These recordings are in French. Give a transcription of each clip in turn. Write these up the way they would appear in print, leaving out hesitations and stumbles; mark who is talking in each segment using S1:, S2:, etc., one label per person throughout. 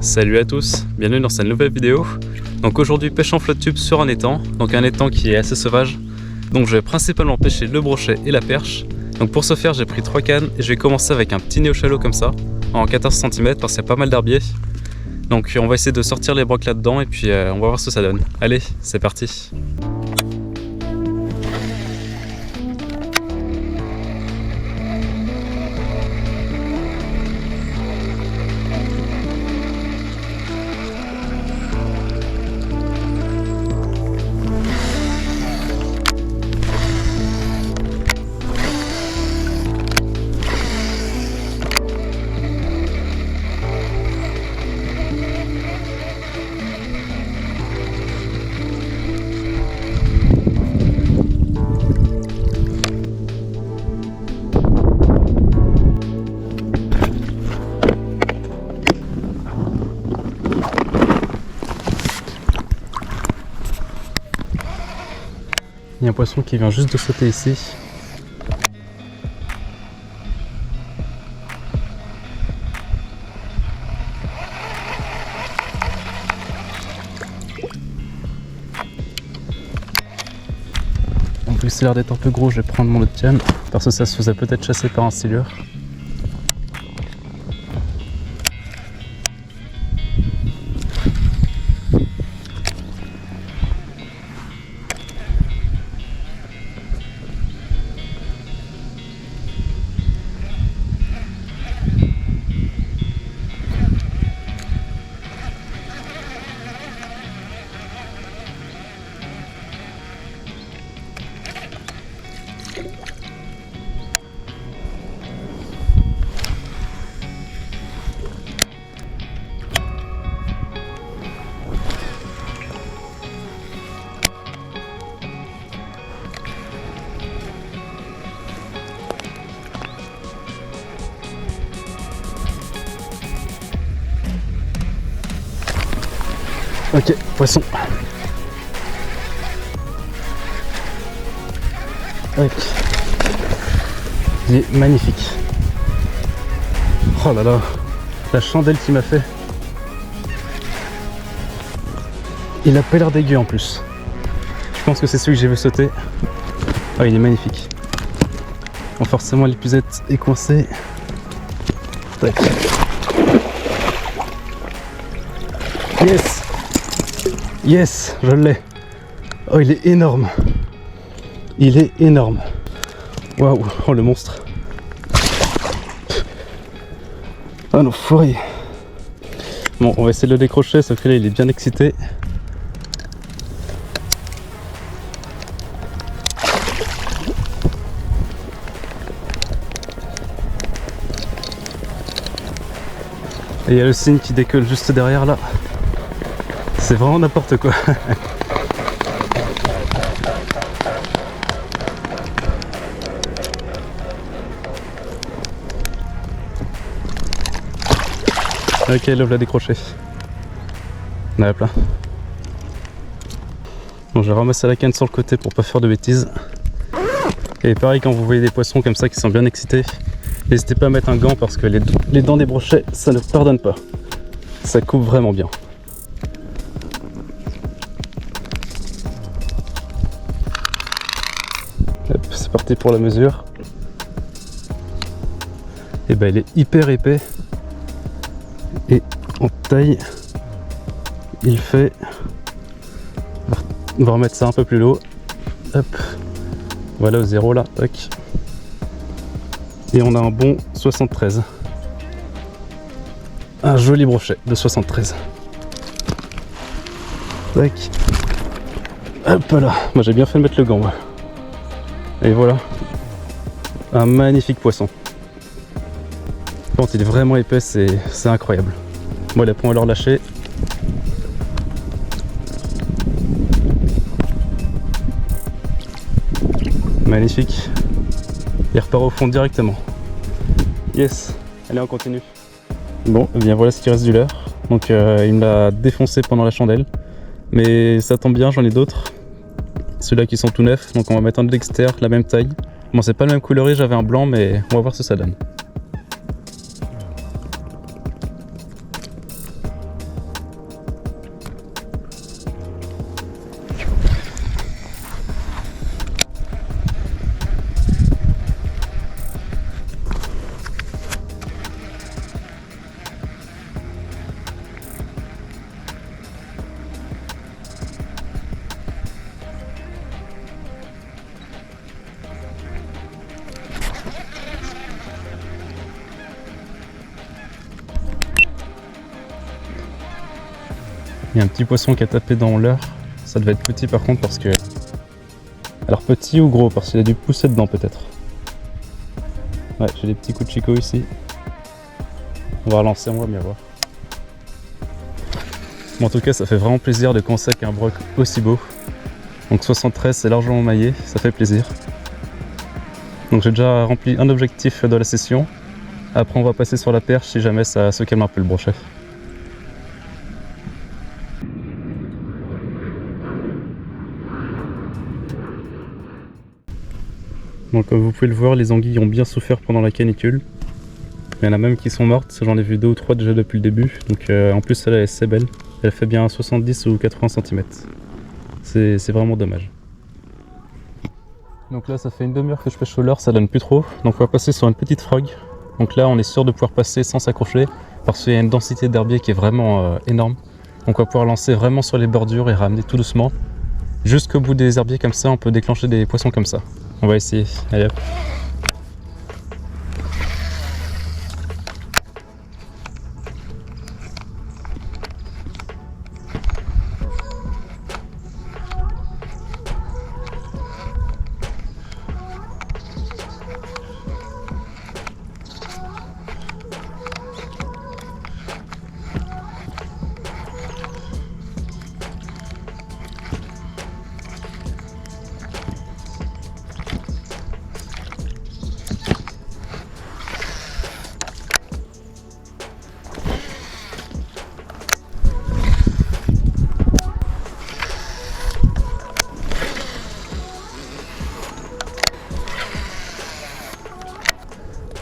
S1: Salut à tous, bienvenue dans cette nouvelle vidéo. Donc aujourd'hui pêche en flotte tube sur un étang, donc un étang qui est assez sauvage. Donc je vais principalement pêcher le brochet et la perche. Donc pour ce faire j'ai pris 3 cannes et je vais commencer avec un petit néo-chalot comme ça, en 14 cm parce qu'il y a pas mal d'herbiers. Donc on va essayer de sortir les brocs là-dedans et puis on va voir ce que ça donne. Allez, c'est parti. Il y a un poisson qui vient juste de sauter ici. En plus, il a l'air d'être un peu gros, je vais prendre mon autre canne parce que ça se faisait peut-être chasser par un silure. Ok, poisson. Ok. Il est magnifique. Oh là là, la chandelle qu'il m'a fait. Il a pas l'air dégueu en plus. Je pense que c'est celui que j'ai vu sauter. Oh, il est magnifique. Bon, forcément l'épuisette est coincée. Tac. Yes! Yes, je l'ai. Oh, il est énorme. Il est énorme. Waouh, oh le monstre. Oh l'enfoiré. Bon, on va essayer de le décrocher, sauf que là il est bien excité. Et il y a le cygne qui décolle juste derrière là. C'est vraiment n'importe quoi. Ok, là, l'a décroché. On a plein. Bon, je vais ramasser la canne sur le côté pour pas faire de bêtises. Et pareil, quand vous voyez des poissons comme ça qui sont bien excités, n'hésitez pas à mettre un gant parce que les dents des brochets, ça ne pardonne pas. Ça coupe vraiment bien. C'est parti pour la mesure. Et ben il est hyper épais. Et en taille, il fait... On va remettre ça un peu plus haut. Hop. Voilà au zéro là. Tac. Et on a un bon 73. Un joli brochet de 73. Tac. Hop là. Moi j'ai bien fait de mettre le gant. Moi. Et voilà, un magnifique poisson. Quand il est vraiment épais, c'est incroyable. Bon, les points à leur lâcher. Magnifique. Il repart au fond directement. Yes, allez on continue. Bon, et bien voilà ce qui reste du leurre. Donc il me l'a défoncé pendant la chandelle. Mais ça tombe bien, j'en ai d'autres. Ceux-là qui sont tout neufs, donc on va mettre un de l'extérieur, la même taille. Bon, c'est pas le même coloris, j'avais un blanc, mais on va voir ce que ça donne. Il y a un petit poisson qui a tapé dans l'heure. Ça devait être petit par contre parce que... Alors petit ou gros, parce qu'il a dû pousser dedans peut-être. Ouais, j'ai des petits coups de chico ici. On va relancer, on va bien voir. Bon, en tout cas, ça fait vraiment plaisir de commencer avec un broc aussi beau. Donc 73, c'est largement maillé, ça fait plaisir. Donc j'ai déjà rempli un objectif de la session. Après on va passer sur la perche si jamais ça se calme un peu le brochet. Donc comme vous pouvez le voir, les anguilles ont bien souffert pendant la canicule. Il y en a même qui sont mortes, j'en ai vu 2 ou 3 déjà depuis le début. Donc en plus celle-là est assez belle, elle fait bien 70 ou 80 cm. C'est vraiment dommage. Donc là ça fait une demi-heure que je pêche au leurre, ça donne plus trop. Donc on va passer sur une petite frog. Donc là on est sûr de pouvoir passer sans s'accrocher parce qu'il y a une densité d'herbier qui est vraiment énorme. Donc on va pouvoir lancer vraiment sur les bordures et ramener tout doucement. Jusqu'au bout des herbiers comme ça, on peut déclencher des poissons comme ça. On va essayer, allez hop.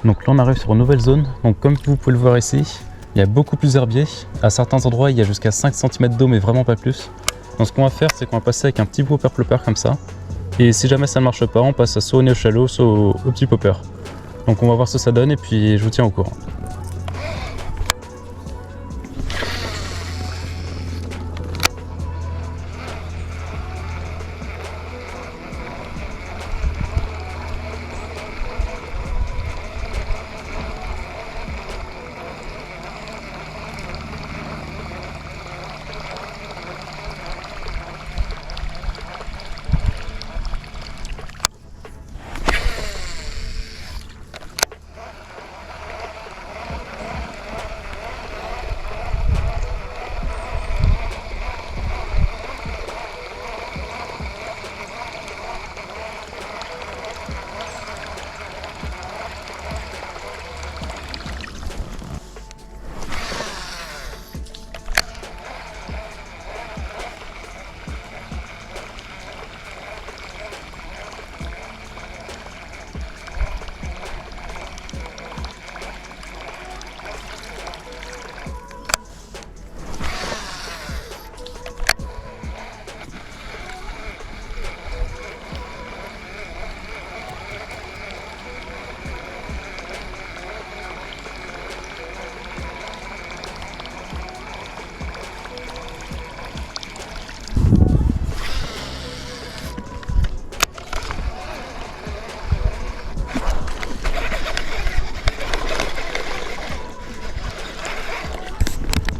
S1: Donc là on arrive sur une nouvelle zone, donc comme vous pouvez le voir ici, il y a beaucoup plus d'herbiers. À certains endroits il y a jusqu'à 5 cm d'eau mais vraiment pas plus. Donc ce qu'on va faire c'est qu'on va passer avec un petit popper plopper comme ça. Et si jamais ça ne marche pas, on passe soit au nez au shallow, soit au petit popper. Donc on va voir ce que ça donne et puis je vous tiens au courant.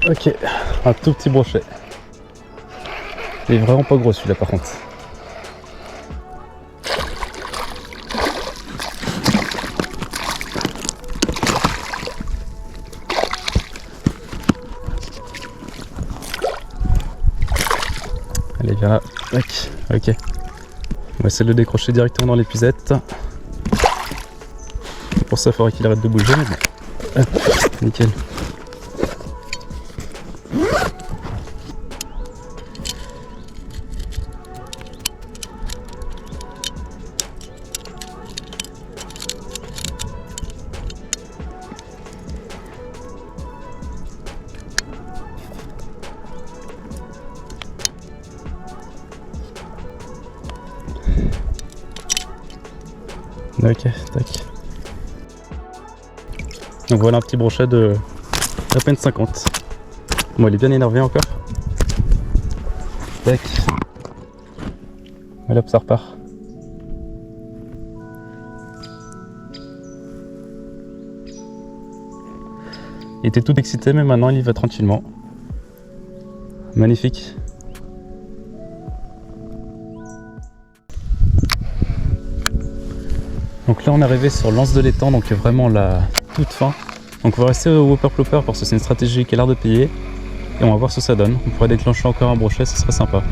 S1: Ok, un tout petit brochet. Il est vraiment pas gros celui-là par contre. Allez, viens là. Ok. On va essayer de le décrocher directement dans l'épuisette. Pour ça, il faudrait qu'il arrête de bouger. Mais bon. Hop, nickel. Ok, tac. Donc voilà un petit brochet de à peine 50. Bon, il est bien énervé encore. Tac. Voilà, hop, ça repart. Il était tout excité, mais maintenant il y va tranquillement. Magnifique. Donc là on est arrivé sur l'anse de l'étang, donc vraiment la toute fin. Donc on va rester au Whopper Plopper parce que c'est une stratégie qui a l'air de payer. Et on va voir ce que ça donne. On pourrait déclencher encore un brochet, ce serait sympa.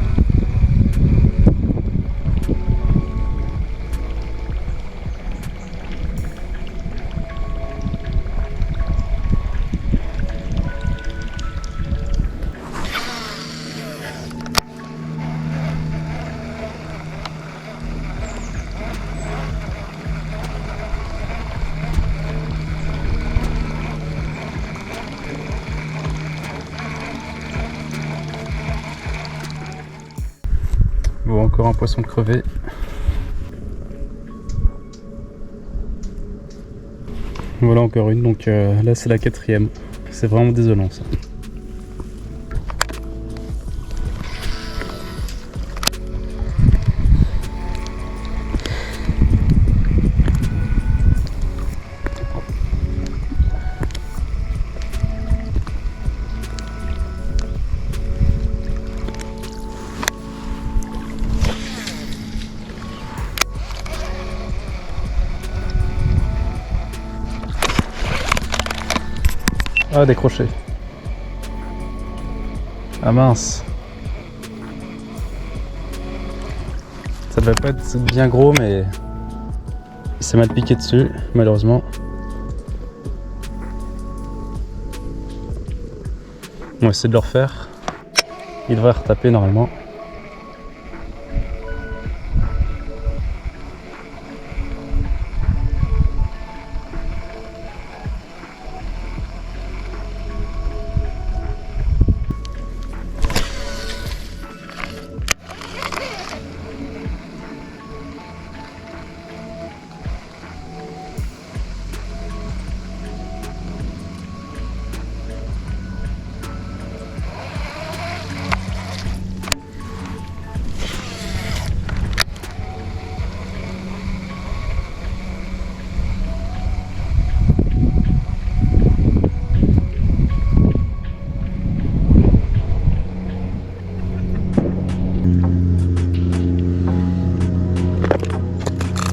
S1: Bon, encore un poisson crevé. Voilà encore une, donc là c'est la 4e. C'est vraiment désolant ça. Ah, décroché. Ah mince. Ça devait pas être bien gros, mais il s'est mal piqué dessus, malheureusement. On va essayer de le refaire. Il devrait retaper normalement.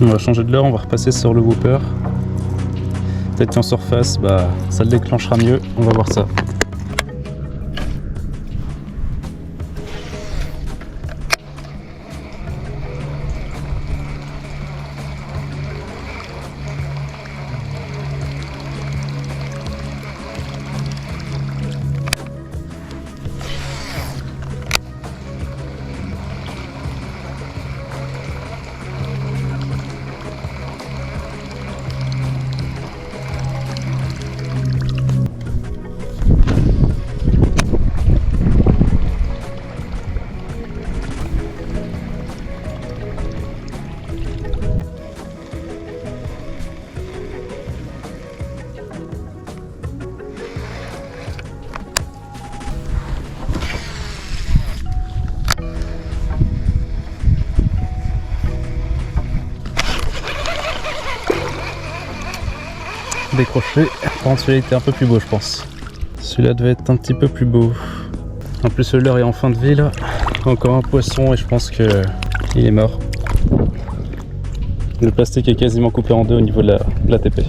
S1: On va changer de leurre, on va repasser sur le Whopper. Peut-être qu'en surface, ça le déclenchera mieux. On va voir ça. Décroché. Par contre, celui-là était un peu plus beau, je pense. Celui-là devait être un petit peu plus beau. En plus, le leurre est en fin de vie là. Encore un poisson et je pense que il est mort. Le plastique est quasiment coupé en deux au niveau de la TP.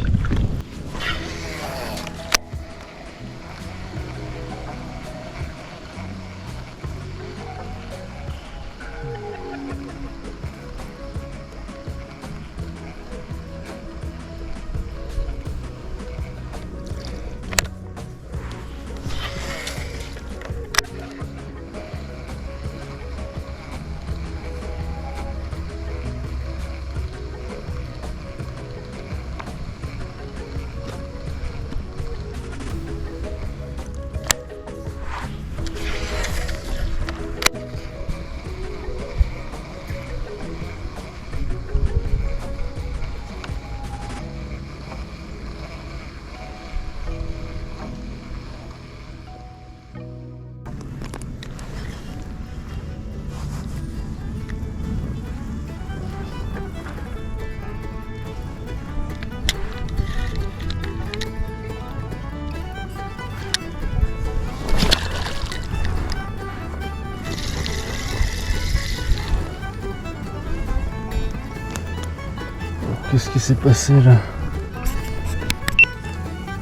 S1: Qu'est-ce qui s'est passé là?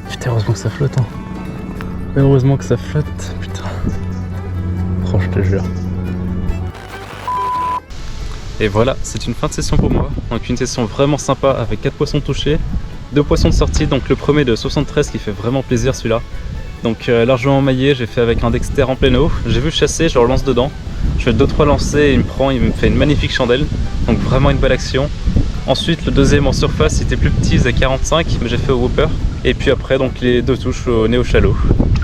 S1: Putain, heureusement que ça flotte, hein. Heureusement que ça flotte, putain. Oh, je te jure. Et voilà, c'est une fin de session pour moi. Donc une session vraiment sympa avec 4 poissons touchés, 2 poissons de sortie, donc le premier de 73 qui fait vraiment plaisir celui-là. Donc largement maillé, j'ai fait avec un Dexter en pleine eau. J'ai vu chasser, je relance dedans. Je fais 2-3 lancers, il me fait une magnifique chandelle. Donc vraiment une belle action. Ensuite le deuxième en surface, il était plus petit, il faisait 45, mais j'ai fait au whopper. Et puis après donc les 2 touches au néo-shallow.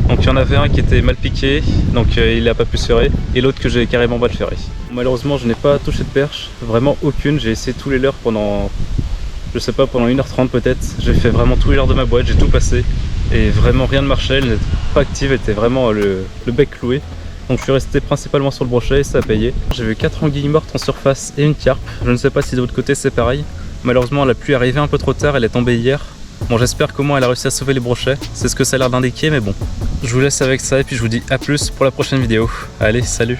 S1: Donc il y en avait un qui était mal piqué, donc il n'a pas pu se ferrer, et l'autre que j'ai carrément mal ferré. Malheureusement je n'ai pas touché de perche, vraiment aucune. J'ai essayé tous les leurres pendant, je sais pas, pendant 1h30 peut-être. J'ai fait vraiment tous les leurres de ma boîte, j'ai tout passé. Et vraiment rien ne marchait, elle n'était pas active, elle était vraiment le bec cloué. Donc je suis resté principalement sur le brochet et ça a payé. J'ai vu 4 anguilles mortes en surface et une carpe. Je ne sais pas si de l'autre côté c'est pareil. Malheureusement la pluie est arrivée un peu trop tard, elle est tombée hier. Bon, j'espère qu'au moins elle a réussi à sauver les brochets, c'est ce que ça a l'air d'indiquer, mais bon. Je vous laisse avec ça et puis je vous dis à plus pour la prochaine vidéo. Allez, salut!